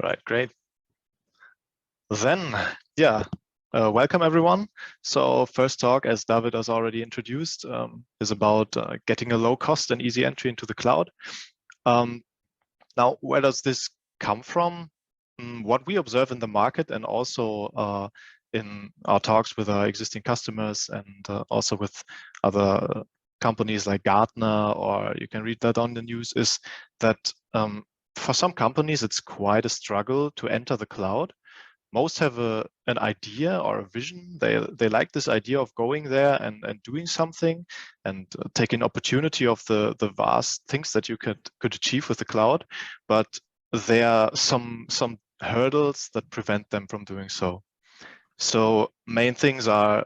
Right, great. Then, yeah, welcome everyone. So first talk, as David has already introduced, is about getting a low cost and easy entry into the cloud. Now, where does this come from? What we observe in the market and also in our talks with our existing customers and also with other companies like Gartner, or you can read that on the news, is that for some companies, it's quite a struggle to enter the cloud. Most have an idea or a vision. They like this idea of going there and doing something and taking opportunity of the vast things that you could achieve with the cloud. But there are some hurdles that prevent them from doing so. So main things are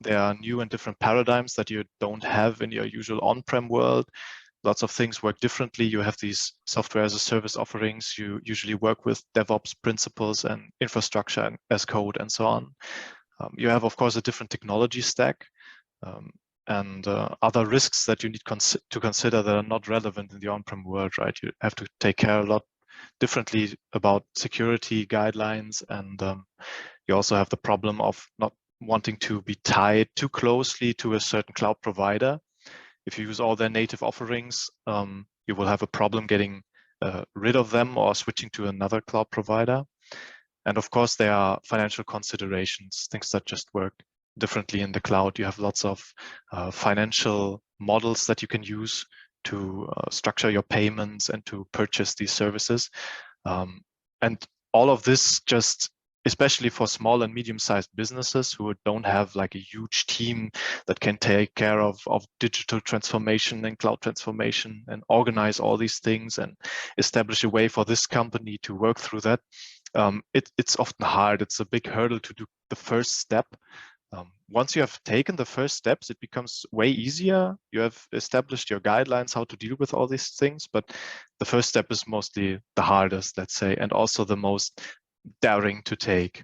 there are new and different paradigms that you don't have in your usual on-prem world. Lots of things work differently. You have these software as a service offerings. You usually work with DevOps principles and infrastructure as code and so on. You have, of course, a different technology stack and other risks that you need to consider that are not relevant in the on-prem world, right? You have to take care a lot differently about security guidelines, and you also have the problem of not wanting to be tied too closely to a certain cloud provider. If you use all their native offerings, you will have a problem getting rid of them or switching to another cloud provider. And of course, there are financial considerations, things that just work differently in the cloud. You have lots of financial models that you can use to structure your payments and to purchase these services. And all of this just, especially for small and medium-sized businesses who don't have like a huge team that can take care of digital transformation and cloud transformation and organize all these things and establish a way for this company to work through that. It's often hard. It's a big hurdle to do the first step. Once you have taken the first steps, it becomes way easier. You have established your guidelines how to deal with all these things, but the first step is mostly the hardest, let's say, and also the most daring to take.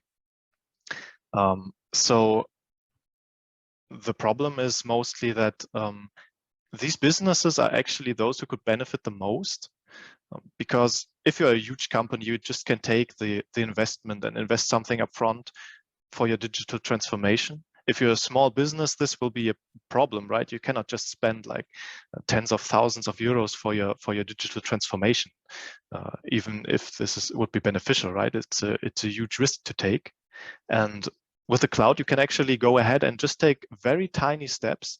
So the problem is mostly that these businesses are actually those who could benefit the most, because if you're a huge company, you just can take the investment and invest something up front for your digital transformation. If you're a small business, this will be a problem, right? You cannot just spend like tens of thousands of euros for your digital transformation, even if this would be beneficial, right? It's a huge risk to take. And with the cloud, you can actually go ahead and just take very tiny steps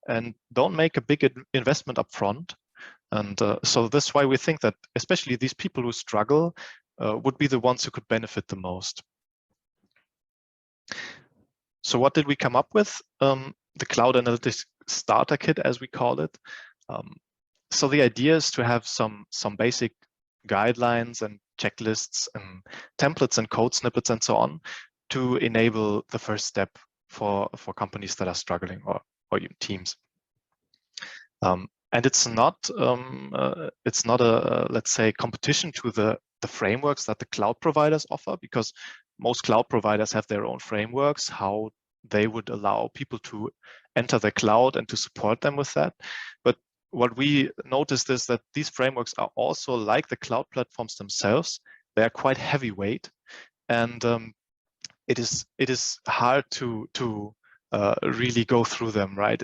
and don't make a big investment up front. And so that's why we think that especially these people who struggle would be the ones who could benefit the most. So what did we come up with? The Cloud Analytics Starter Kit, as we call it. So the idea is to have some basic guidelines and checklists and templates and code snippets and so on to enable the first step for companies that are struggling or even teams. And it's not a let's say competition to the frameworks that the cloud providers offer, because most cloud providers have their own frameworks, how they would allow people to enter the cloud and to support them with that. But what we noticed is that these frameworks are also like the cloud platforms themselves. They are quite heavyweight, and it is hard to really go through them, right?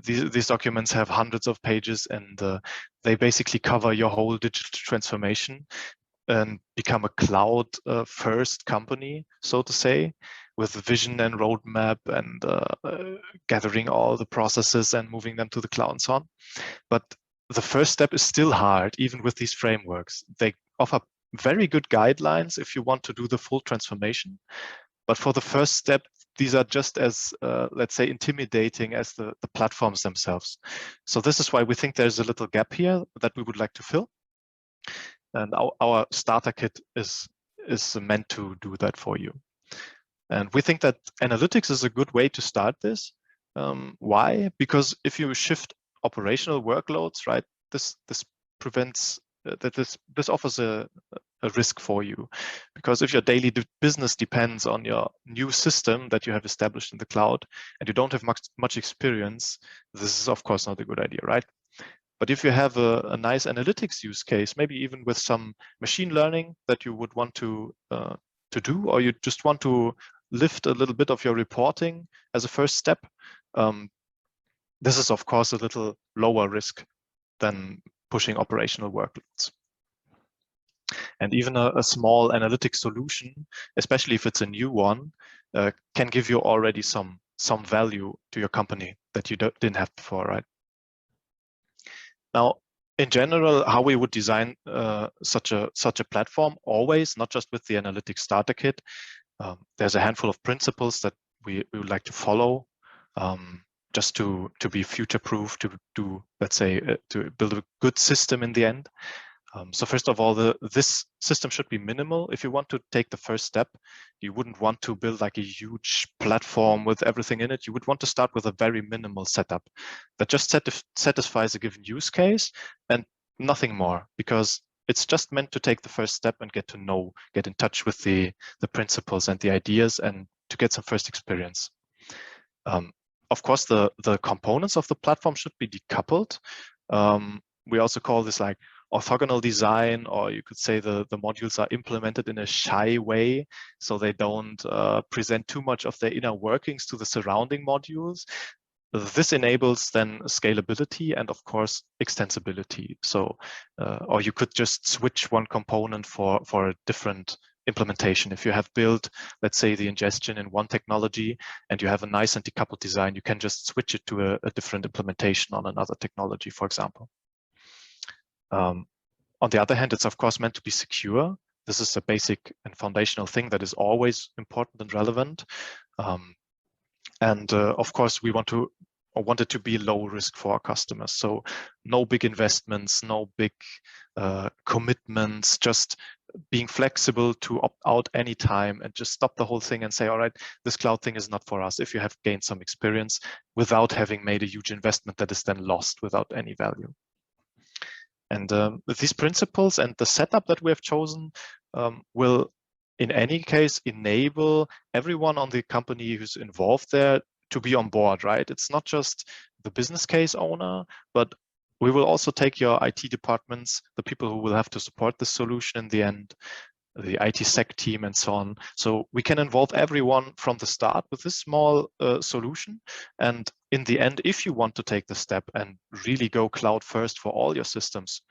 These documents have hundreds of pages, and they basically cover your whole digital transformation and become a cloud first company, so to say, with vision and roadmap and gathering all the processes and moving them to the cloud and so on. But the first step is still hard, even with these frameworks. They offer very good guidelines if you want to do the full transformation. But for the first step, these are just as, let's say, intimidating as the platforms themselves. So this is why we think there's a little gap here that we would like to fill. And our starter kit is meant to do that for you. And we think that analytics is a good way to start this. Why? Because if you shift operational workloads, right, this prevents that this offers a risk for you, because if your daily business depends on your new system that you have established in the cloud and you don't have much experience, this is of course not a good idea, right? But if you have a nice analytics use case, maybe even with some machine learning that you would want to do, or you just want to lift a little bit of your reporting as a first step, this is of course a little lower risk than pushing operational workloads. And even a small analytics solution, especially if it's a new one, can give you already some value to your company that you didn't have before, right? Now, in general, how we would design such a platform, always, not just with the analytics starter kit, there's a handful of principles that we would like to follow, just to be future-proof, to do, let's say, to build a good system in the end. So first of all, this system should be minimal. If you want to take the first step, you wouldn't want to build like a huge platform with everything in it. You would want to start with a very minimal setup that just satisfies a given use case and nothing more, because it's just meant to take the first step and get in touch with the principles and the ideas and to get some first experience. Of course, the components of the platform should be decoupled. We also call this like orthogonal design, or you could say the modules are implemented in a shy way, so they don't present too much of their inner workings to the surrounding modules. This enables then scalability and of course extensibility. So, or you could just switch one component for a different implementation. If you have built, let's say, the ingestion in one technology and you have a nice and decoupled design, you can just switch it to a different implementation on another technology, for example. On the other hand, it's of course meant to be secure. This is a basic and foundational thing that is always important and relevant. Of course, we want it to be low risk for our customers. So no big investments, no big commitments, just being flexible to opt out anytime and just stop the whole thing and say, all right, this cloud thing is not for us, if you have gained some experience without having made a huge investment that is then lost without any value. And with these principles and the setup that we have chosen will, in any case, enable everyone on the company who's involved there to be on board, right? It's not just the business case owner, but we will also take your IT departments, the people who will have to support the solution in the end, the IT sec team and so on. So we can involve everyone from the start with this small solution. And in the end, if you want to take the step and really go cloud first for all your systems,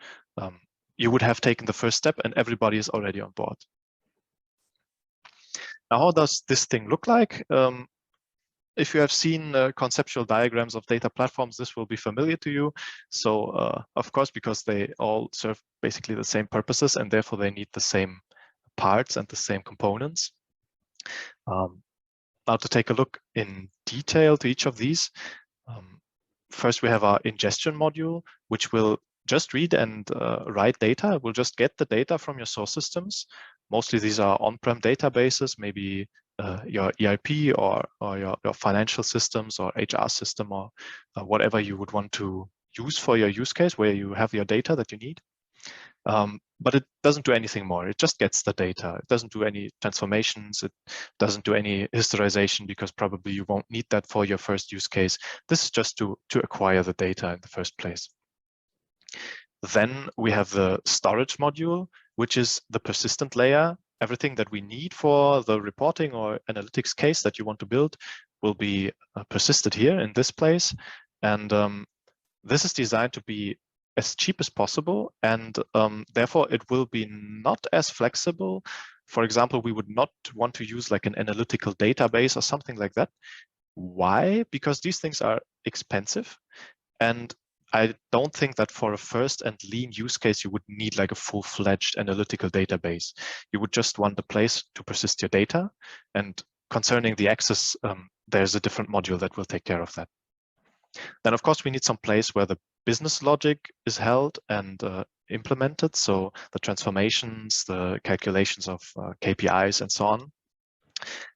you would have taken the first step and everybody is already on board. Now, how does this thing look like? If you have seen conceptual diagrams of data platforms, this will be familiar to you. So of course, because they all serve basically the same purposes and therefore they need the same parts and the same components. Now to take a look in detail to each of these. First, we have our ingestion module, which will just read and write data. It will just get the data from your source systems. Mostly these are on-prem databases, maybe your ERP or your financial systems or HR system or whatever you would want to use for your use case where you have your data that you need. But it doesn't do anything more. It just gets the data. It doesn't do any transformations. It doesn't do any historization because probably you won't need that for your first use case. This is just to acquire the data in the first place. Then we have the storage module, which is the persistent layer. Everything that we need for the reporting or analytics case that you want to build will be persisted here in this place. And this is designed to be as cheap as possible, and therefore it will be not as flexible. For example, we would not want to use like an analytical database or something like that. Why? Because these things are expensive, and I don't think that for a first and lean use case, you would need like a full-fledged analytical database. You would just want a place to persist your data, and concerning the access, there's a different module that will take care of that. Then, of course, we need some place where the business logic is held and implemented. So the transformations, the calculations of KPIs and so on.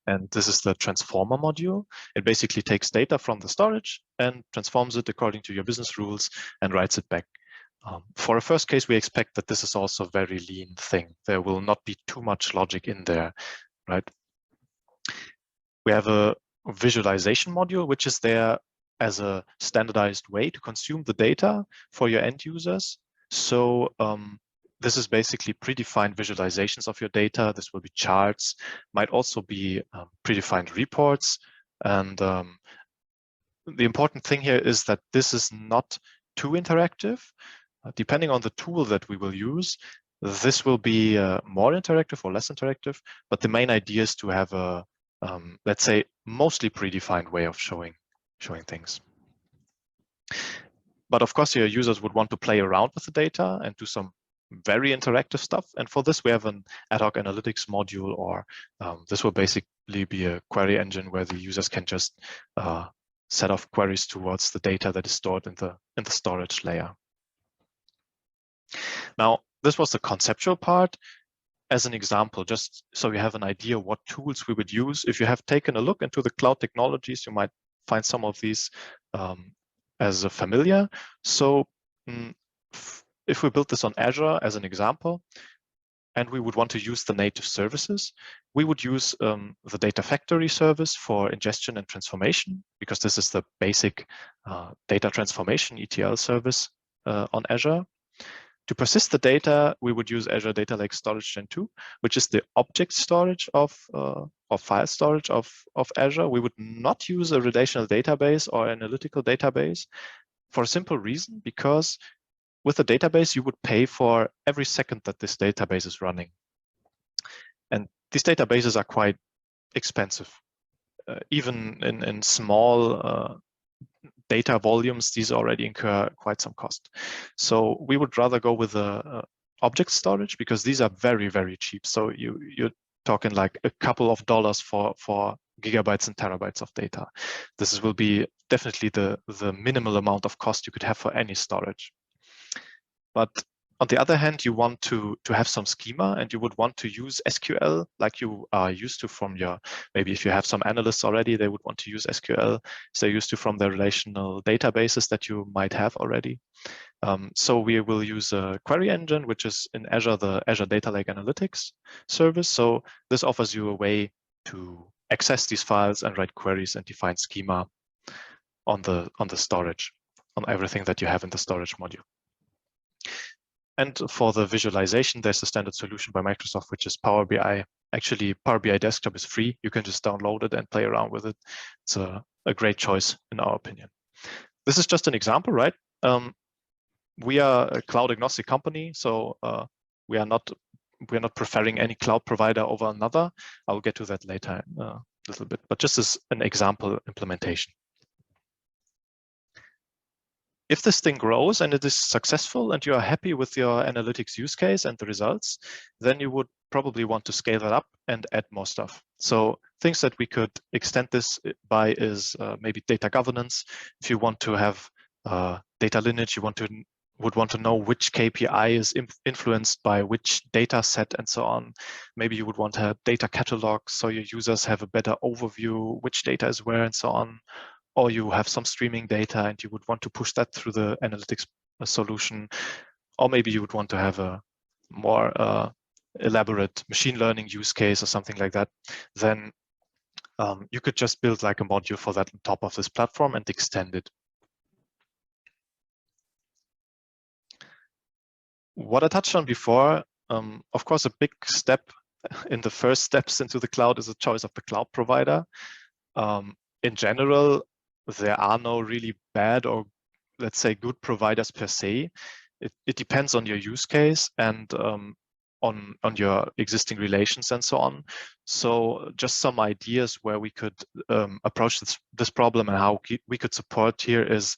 And this is the transformer module. It basically takes data from the storage and transforms it according to your business rules and writes it back. For a first case, we expect that this is also a very lean thing. There will not be too much logic in there, right? We have a visualization module, which is there as a standardized way to consume the data for your end users. So this is basically predefined visualizations of your data. This will be charts, might also be predefined reports. And the important thing here is that this is not too interactive. Depending on the tool that we will use, this will be more interactive or less interactive. But the main idea is to have a, let's say, mostly predefined way of showing things. But of course, your users would want to play around with the data and do some very interactive stuff. And for this, we have an ad hoc analytics module, or this will basically be a query engine where the users can just set off queries towards the data that is stored in the storage layer. Now, this was the conceptual part. As an example, just so you have an idea what tools we would use. If you have taken a look into the cloud technologies, you might find some of these as familiar. So if we build this on Azure as an example, and we would want to use the native services, we would use the Data Factory service for ingestion and transformation, because this is the basic data transformation ETL service on Azure. To persist the data, we would use Azure Data Lake Storage Gen 2, which is the object storage of file storage of Azure. We would not use a relational database or analytical database for a simple reason, because with a database, you would pay for every second that this database is running. And these databases are quite expensive. Even in small data volumes, these already incur quite some cost. So we would rather go with object storage, because these are very, very cheap. So you're talking like a couple of dollars for gigabytes and terabytes of data. This will be definitely the minimal amount of cost you could have for any storage. But on the other hand, you want to have some schema, and you would want to use SQL like you are used to from your, maybe if you have some analysts already, they would want to use SQL as they're used to from the relational databases that you might have already. So we will use a query engine, which is in Azure, the Azure Data Lake Analytics service. So this offers you a way to access these files and write queries and define schema on the storage, on everything that you have in the storage module. And for the visualization, there's a standard solution by Microsoft, which is Power BI. Actually, Power BI Desktop is free. You can just download it and play around with it. It's a great choice, in our opinion. This is just an example, right? We are a cloud agnostic company, so we are not preferring any cloud provider over another. I'll get to that later a little bit, but just as an example implementation. If this thing grows and it is successful and you are happy with your analytics use case and the results, then you would probably want to scale that up and add more stuff. So things that we could extend this by is maybe data governance. If you want to have data lineage, you would want to know which KPI is influenced by which data set and so on. Maybe you would want to have data catalogs so your users have a better overview, which data is where and so on. Or you have some streaming data and you would want to push that through the analytics solution. Or maybe you would want to have a more elaborate machine learning use case or something like that. Then you could just build like a module for that on top of this platform and extend it. What I touched on before, of course, a big step in the first steps into the cloud is a choice of the cloud provider. In general, there are no really bad or, let's say, good providers per se. It depends on your use case and on your existing relations and so on. So just some ideas where we could approach this problem and how we could support here is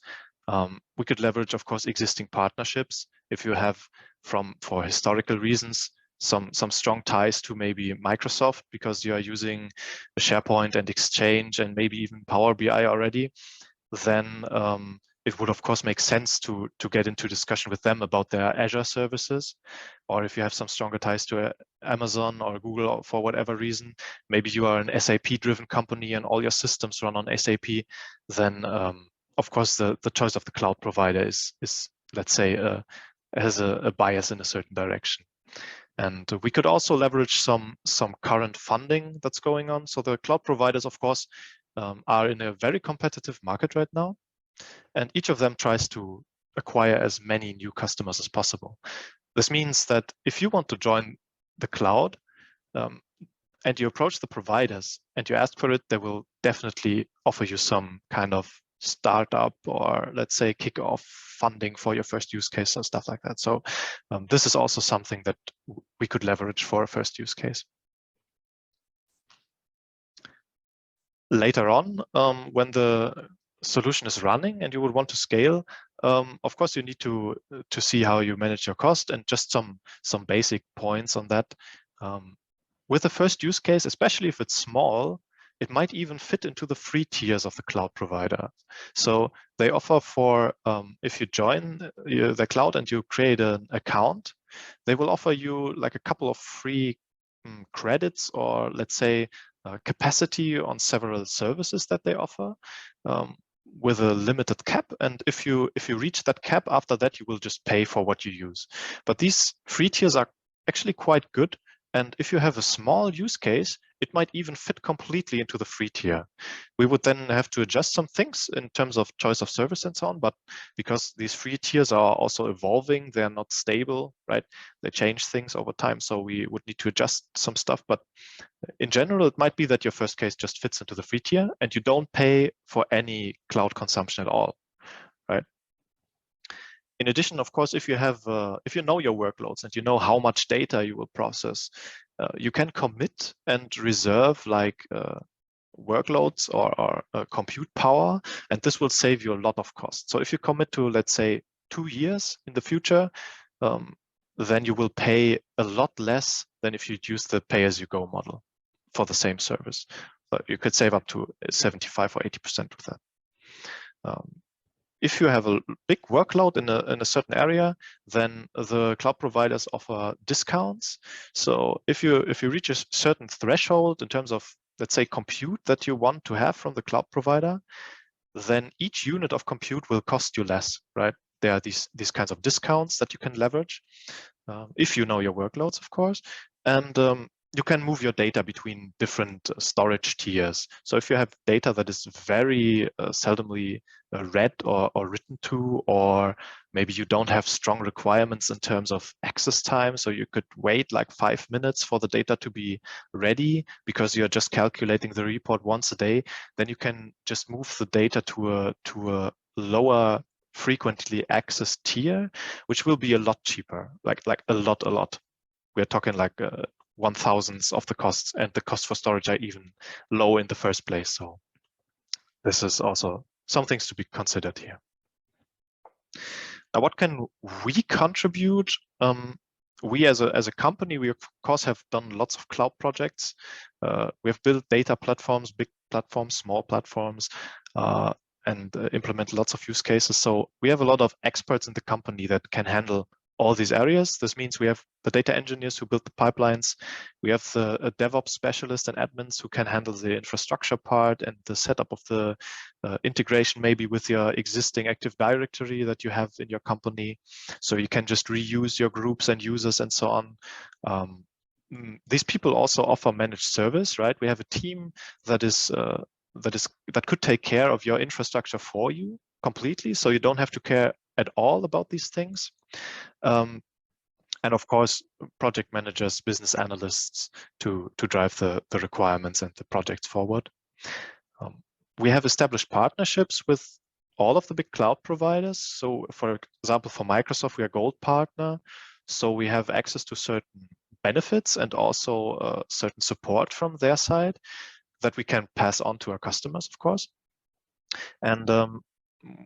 we could leverage, of course, existing partnerships. If you have, for historical reasons, some strong ties to maybe Microsoft because you are using SharePoint and Exchange and maybe even Power BI already, then it would, of course, make sense to get into discussion with them about their Azure services. Or if you have some stronger ties to Amazon or Google or for whatever reason, maybe you are an SAP-driven company and all your systems run on SAP, then, of course, the choice of the cloud provider is let's say, has a bias in a certain direction. And we could also leverage some current funding that's going on. So the cloud providers, of course, are in a very competitive market right now. And each of them tries to acquire as many new customers as possible. This means that if you want to join the cloud, and you approach the providers and you ask for it, they will definitely offer you some kind of startup or, let's say, kick-off funding for your first use case and stuff like that. So this is also something that we could leverage for a first use case. Later on, when the solution is running and you would want to scale, of course, you need to see how you manage your cost, and just some basic points on that. With the first use case, especially if it's small, it might even fit into the free tiers of the cloud provider. So they offer for, if you join the cloud and you create an account, they will offer you like a couple of free credits, or let's say capacity on several services that they offer, with a limited cap. And if you reach that cap, after that, you will just pay for what you use. But these free tiers are actually quite good. And if you have a small use case, it might even fit completely into the free tier. We would then have to adjust some things in terms of choice of service and so on. But because these free tiers are also evolving, they're not stable, right? They change things over time. So we would need to adjust some stuff. But in general, it might be that your first case just fits into the free tier and you don't pay for any cloud consumption at all, right? In addition, of course, if you know your workloads and you know how much data you will process, you can commit and reserve like workloads or compute power, and this will save you a lot of cost. So if you commit to, let's say, 2 years in the future, then you will pay a lot less than if you'd use the pay-as-you-go model for the same service. So you could save up to 75 or 80% with that. If you have a big workload in a certain area, then the cloud providers offer discounts. So if you reach a certain threshold in terms of, let's say, compute that you want to have from the cloud provider, then each unit of compute will cost you less, right? There are these kinds of discounts that you can leverage if you know your workloads, of course. And you can move your data between different storage tiers. So if you have data that is very seldomly read or written to, or maybe you don't have strong requirements in terms of access time, so you could wait like 5 minutes for the data to be ready because you're just calculating the report once a day, then you can just move the data to a lower frequently accessed tier, which will be a lot cheaper, like a lot. We're talking like 1,000th of the costs, and the cost for storage are even low in the first place. So this is also some things to be considered here. Now, what can we contribute? We as a company, we of course have done lots of cloud projects. We have built data platforms, big platforms, small platforms, and implement lots of use cases. So we have a lot of experts in the company that can handle all these areas. This means we have the data engineers who build the pipelines. We have the DevOps specialists and admins who can handle the infrastructure part and the setup of the integration, maybe with your existing Active Directory that you have in your company. So you can just reuse your groups and users and so on. These people also offer managed service, right? We have a team that could take care of your infrastructure for you completely, so you don't have to care at all about these things. And of course, project managers, business analysts to drive the requirements and the projects forward. We have established partnerships with all of the big cloud providers. So for example, for Microsoft, we are Gold partner. So we have access to certain benefits and also certain support from their side that we can pass on to our customers, of course. And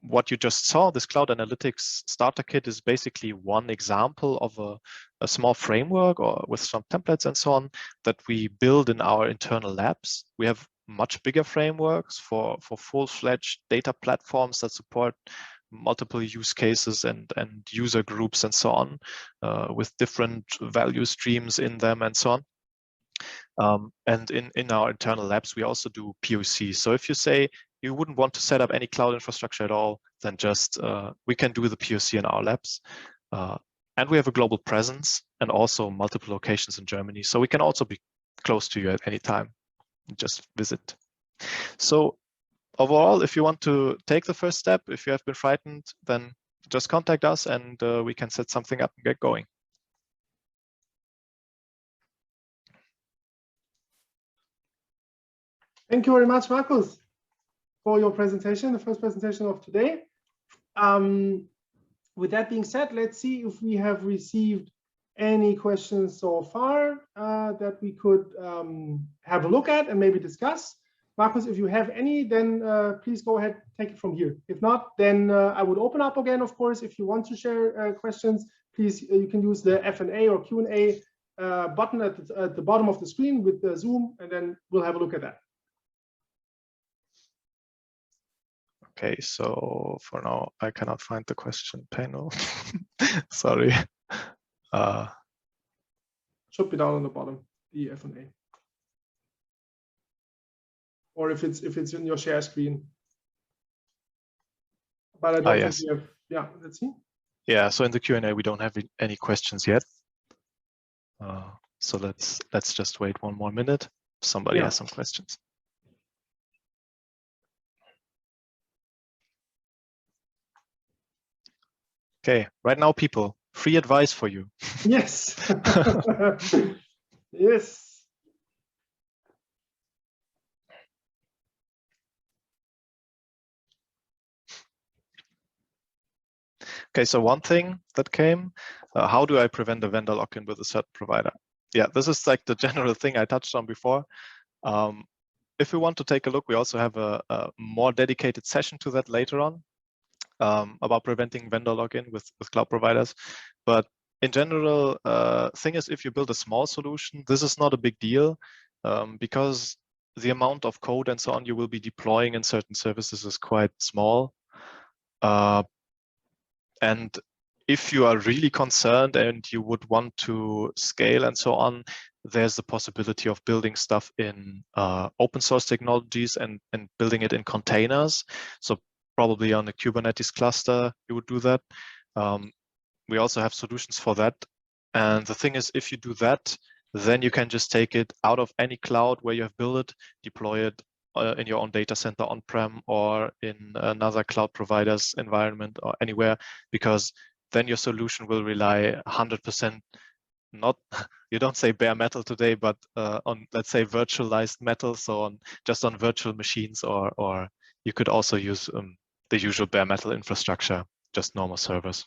what you just saw, this Cloud Analytics Starter Kit, is basically one example of a small framework or with some templates and so on that we build in our internal labs. We have much bigger frameworks for full-fledged data platforms that support multiple use cases and user groups and so on, with different value streams in them and so on. And in our internal labs, we also do POC. So if you say you wouldn't want to set up any cloud infrastructure at all, then just we can do the POC in our labs. And we have a global presence and also multiple locations in Germany. So we can also be close to you at any time. Just visit. So overall, if you want to take the first step, if you have been frightened, then just contact us and we can set something up and get going. Thank you very much, Markus, for your presentation, the first presentation of today. With that being said, let's see if we have received any questions so far that we could have a look at and maybe discuss. Markus, if you have any, then please go ahead, take it from here. If not, then I would open up again, of course. If you want to share questions, please, you can use the F&A or Q&A button at the bottom of the screen with the Zoom, and then we'll have a look at that. Okay, so for now, I cannot find the question panel. Sorry. Should be down on the bottom, the F&A. Or if it's in your share screen. But I don't think we have, yeah, let's see. Yeah, so in the Q&A, we don't have any questions yet. So let's just wait one more minute. Somebody has some questions. Okay, right now, people, free advice for you. Yes. Yes. Okay, so one thing that came, how do I prevent a vendor lock-in with a certain provider? Yeah, this is like the general thing I touched on before. If we want to take a look, we also have a more dedicated session to that later on about preventing vendor lock-in with cloud providers. But in general, thing is, if you build a small solution, this is not a big deal because the amount of code and so on you will be deploying in certain services is quite small. And if you are really concerned and you would want to scale and so on, there's the possibility of building stuff in open source technologies and building it in containers. So probably on a Kubernetes cluster, you would do that. We also have solutions for that. And the thing is, if you do that, then you can just take it out of any cloud where you have built it, deploy it in your own data center on-prem or in another cloud provider's environment or anywhere, because then your solution will rely 100%, not, you don't say bare metal today, but on, let's say, virtualized metal, so just on virtual machines, or you could also use the usual bare metal infrastructure, just normal servers.